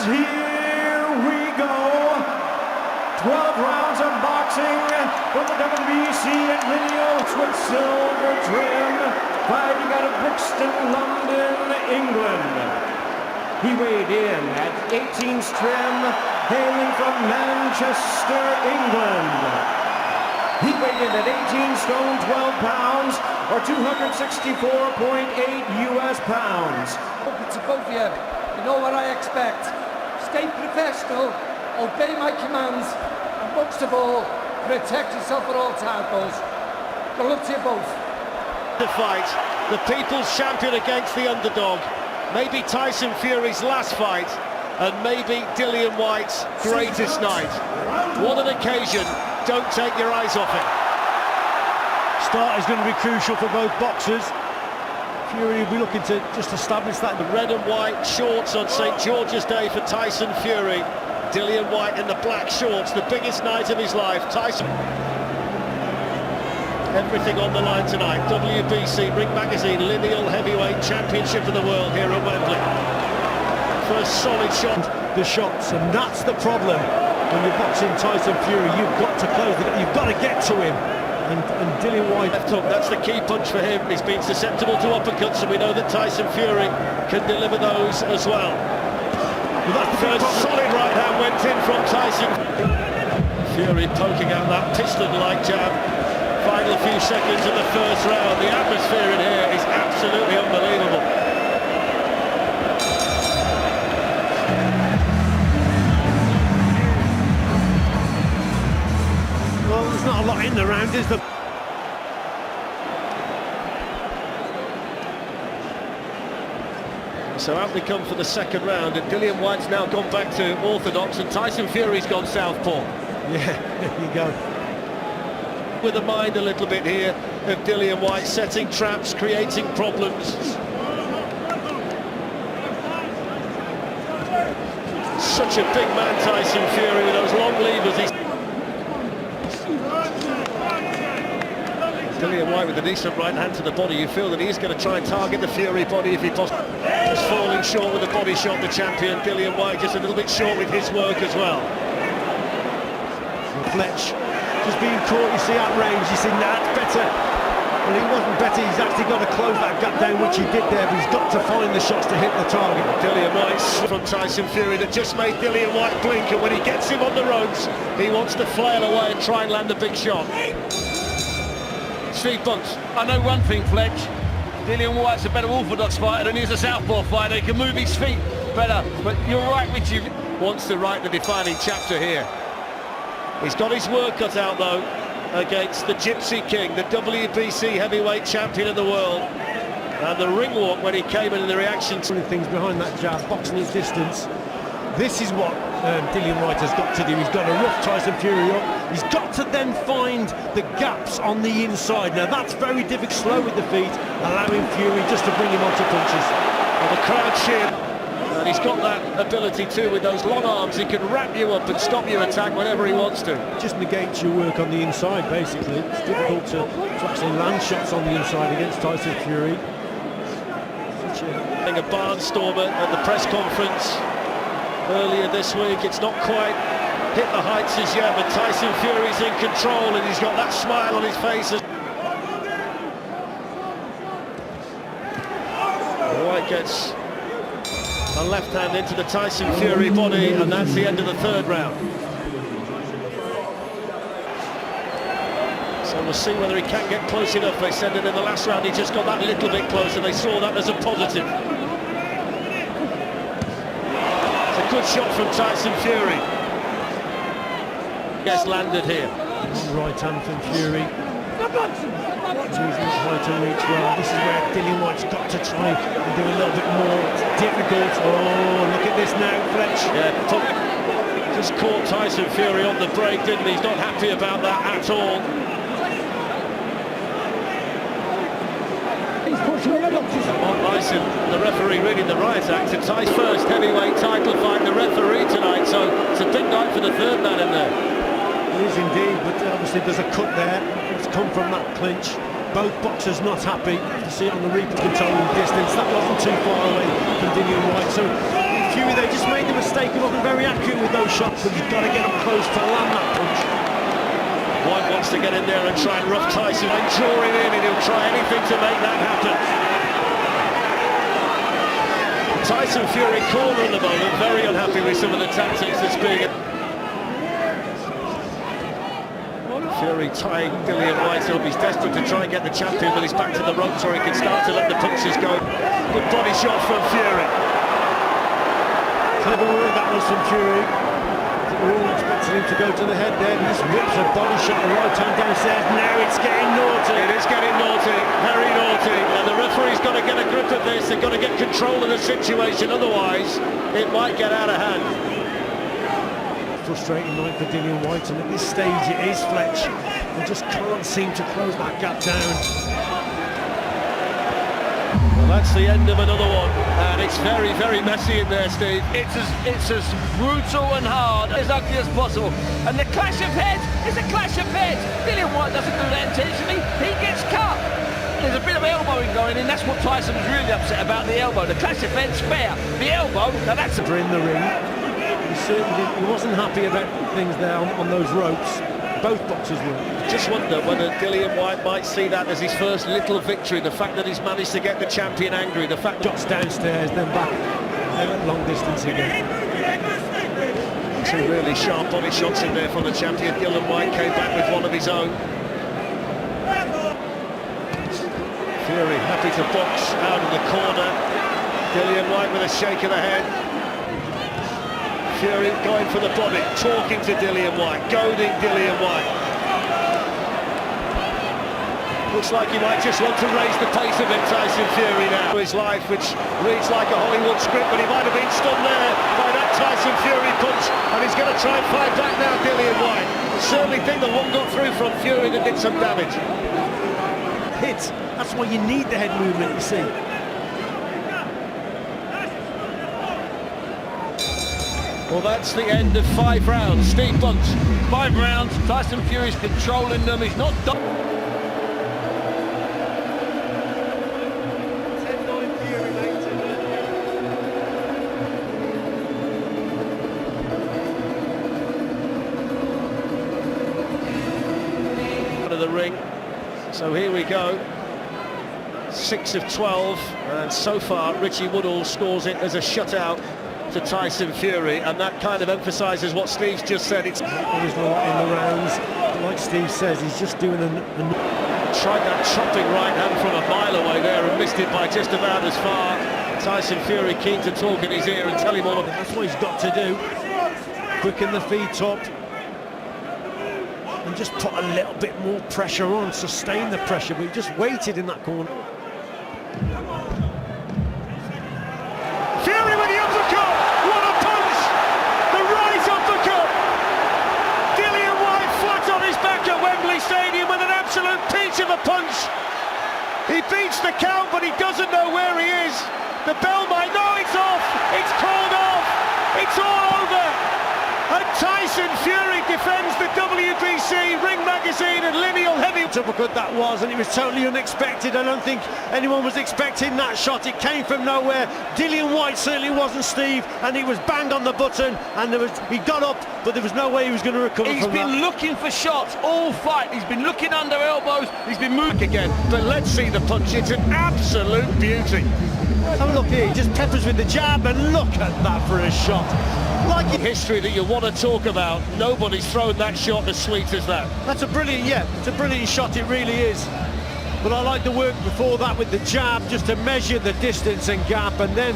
here we go. 12 rounds of boxing from the WBC at Lineals with silver trim, fighting out of Brixton, London, England. He weighed in at 18's trim, hailing from Manchester, England. He weighed in at 18 stone 12 pounds, or 264.8 US pounds. It's above you. You know what I expect. Stay professional, obey my commands, and most of all, protect yourself at all times, boys. Good luck to you both. The fight, the people's champion against the underdog. Maybe Tyson Fury's last fight, and maybe Dillian Whyte's greatest night. What an occasion. Don't take your eyes off it. Start is going to be crucial for both boxers. Fury will be looking to just establish that. The red and white shorts on St. George's Day for Tyson Fury. Dillian Whyte in the black shorts, the biggest night of his life. Tyson. Everything on the line tonight. WBC Ring Magazine Lineal Heavyweight Championship of the World here at Wembley. First solid shot. The shots, and that's the problem. When you're boxing Tyson Fury, you've got to close it. You've got to get to him. And Dillian Whyte, left hook, that's the key punch for him. He's been susceptible to uppercuts, and we know that Tyson Fury can deliver those as well. First solid right hand went in from Tyson. Fury poking out that piston-like jab. Final few seconds of the first round. The atmosphere in here is absolutely unbelievable. well, there's not a lot in the round, is there? So out they come for the second round, and Dillian Whyte's now gone back to orthodox, and Tyson Fury's gone southpaw. Yeah, there you go. With the mind a little bit here of Dillian Whyte, setting traps, creating problems. Such a big man, Tyson Fury, with those long levers. Dillian Whyte with a decent right hand to the body. You feel that he's going to try and target the Fury body if he possibly. Just falling short with the body shot, the champion. Dillian Whyte just a little bit short with his work as well. Fletch just being caught, you see, at range, you see, that's better. Well, he wasn't better, he's actually got to close that gap down, which he did there, but he's got to find the shots to hit the target. Dillian Whyte from Tyson Fury that just made Dillian Whyte blink, and when he gets him on the ropes, he wants to flail away and try and land a big shot. Steve Bunce. I know one thing, Fletch. Dillian Whyte's a better orthodox fighter than he's a southpaw fighter. He can move his feet better, but you're right, Richie. Wants to write the defining chapter here. He's got his work cut out, though, against the Gypsy King, the WBC heavyweight champion of the world. And the ring walk when he came in and the reaction to things behind that jab, boxing his distance. This is what Dillian Whyte has got to do. He's got to rough Tyson Fury up. He's got to then find the gaps on the inside. Now that's very difficult. Slow with the feet, allowing Fury just to bring him onto punches. And the crowd cheer. And he's got that ability too with those long arms. He can wrap you up and stop your attack whenever he wants to. Just negates your work on the inside, basically. It's difficult to actually land shots on the inside against Tyson Fury. A barnstormer at the press conference earlier this week. It's not quite hit the heights as yet, but Tyson Fury's in control, and he's got that smile on his face. Whyte gets a left hand into the Tyson Fury body, and that's the end of the third round. So we'll see whether he can get close enough. They said that in the last round he just got that little bit closer. They saw that as a positive. It's a good shot from Tyson Fury. Yes, landed here. Right hand from Fury. He's not high to reach well. This is where Dillian Whyte's got to try and do a little bit more. It's difficult. Oh, look at this now, Fletch. Yeah, just caught Tyson Fury on the break, didn't he? He's not happy about that at all. Tyson, the referee reading the riot act. It's Ty's first heavyweight title fight, the referee tonight, so it's a big night for the third man in there. It is indeed, but obviously there's a cut there. It's come from that clinch. Both boxers not happy. You see it on the replay controlling distance. That wasn't too far away from Dillian Whyte. So Fury, they just made the mistake. He wasn't very accurate with those shots, but he's got to get up close to land that punch. White wants to get in there and try and rough Tyson and draw him in, and he'll try anything to make that happen. Tyson Fury corner at the moment, very unhappy with some of the tactics that's being... Fury tying Dillian Whyte up. He's desperate to try and get the champion, but he's back to the ropes where he can start to let the punches go. Good body shot from Fury. Clever work that was from Fury. We're all expecting him to go to the head there. He just whips a body shot, a right hand downstairs. Now it's getting naughty. It is getting naughty, very naughty. And the referee's got to get a grip of this. They've got to get control of the situation, otherwise it might get out of hand. Frustrating night for Dillian Whyte, and at this stage it is Fletch. He just can't seem to close that gap down. Well, that's the end of another one, and it's very, very messy in there, Steve. It's as brutal and hard, as ugly as possible. And the clash of heads is a clash of heads. Dillian Whyte doesn't do that intentionally. He gets cut. There's a bit of elbowing going in. That's what Tyson was really upset about, the elbow. The clash of heads, fair. The elbow, now that's a... In the ring. He wasn't happy about things there on those ropes. Both boxers were. Just wonder whether Dillian Whyte might see that as his first little victory. The fact that he's managed to get the champion angry. The fact that... Shots downstairs, then back at long distance again. Two really sharp body shots in there from the champion. Dillian Whyte came back with one of his own. Fury happy to box out of the corner. Dillian Whyte with a shake of the head. Fury going for the body, talking to Dillian Whyte, goading Dillian Whyte. Looks like he might just want to raise the pace of it, Tyson Fury now. His life, which reads like a Hollywood script, but he might have been stunned there by that Tyson Fury punch, and he's going to try and fight back now, Dillian Whyte. Certainly think the one got through from Fury that did some damage. Hit, that's why you need the head movement, you see. Well, that's the end of 5 rounds. Steve Bunch. 5 rounds, Tyson Fury's controlling them. He's not done. Out of the ring. So here we go. 6 of 12, and so far Richie Woodall scores it as a shutout to Tyson Fury, and that kind of emphasises what Steve's just said. It's There's a lot in the rounds. Like Steve says, he's just doing tried that chopping right hand from a mile away there and missed it by just about as far. Tyson Fury keen to talk in his ear and tell him all of it. That's what he's got to do. Quicken the feet up and just put a little bit more pressure on, sustain the pressure, but he just waited in that corner. Fury with the uppercut! What a punch! The right uppercut! Dillian Whyte flat on his back at Wembley Stadium with an absolute peach of a punch. He beats the count, but he doesn't know where he is. The bell might know it's off. It's called off. It's all over. And Tyson Fury defends the WBC Ring Magazine and lineal heavy. Uppercut that was, and it was totally unexpected. I don't think anyone was expecting that shot. It came from nowhere. Dillian Whyte certainly wasn't, Steve, and he was banged on the button, and he got up, but there was no way he was going to recover from that. He's been looking for shots all fight. He's been looking under elbows. He's been moving Again, but let's see the punch. It's an absolute beauty. Have a look here. He just peppers with the jab, and look at that for a shot. Like History that you want to talk about. Nobody's thrown that shot as sweet as that. That's a brilliant, it's a brilliant shot, it really is. But I like the work before that with the jab, just to measure the distance and gap, and then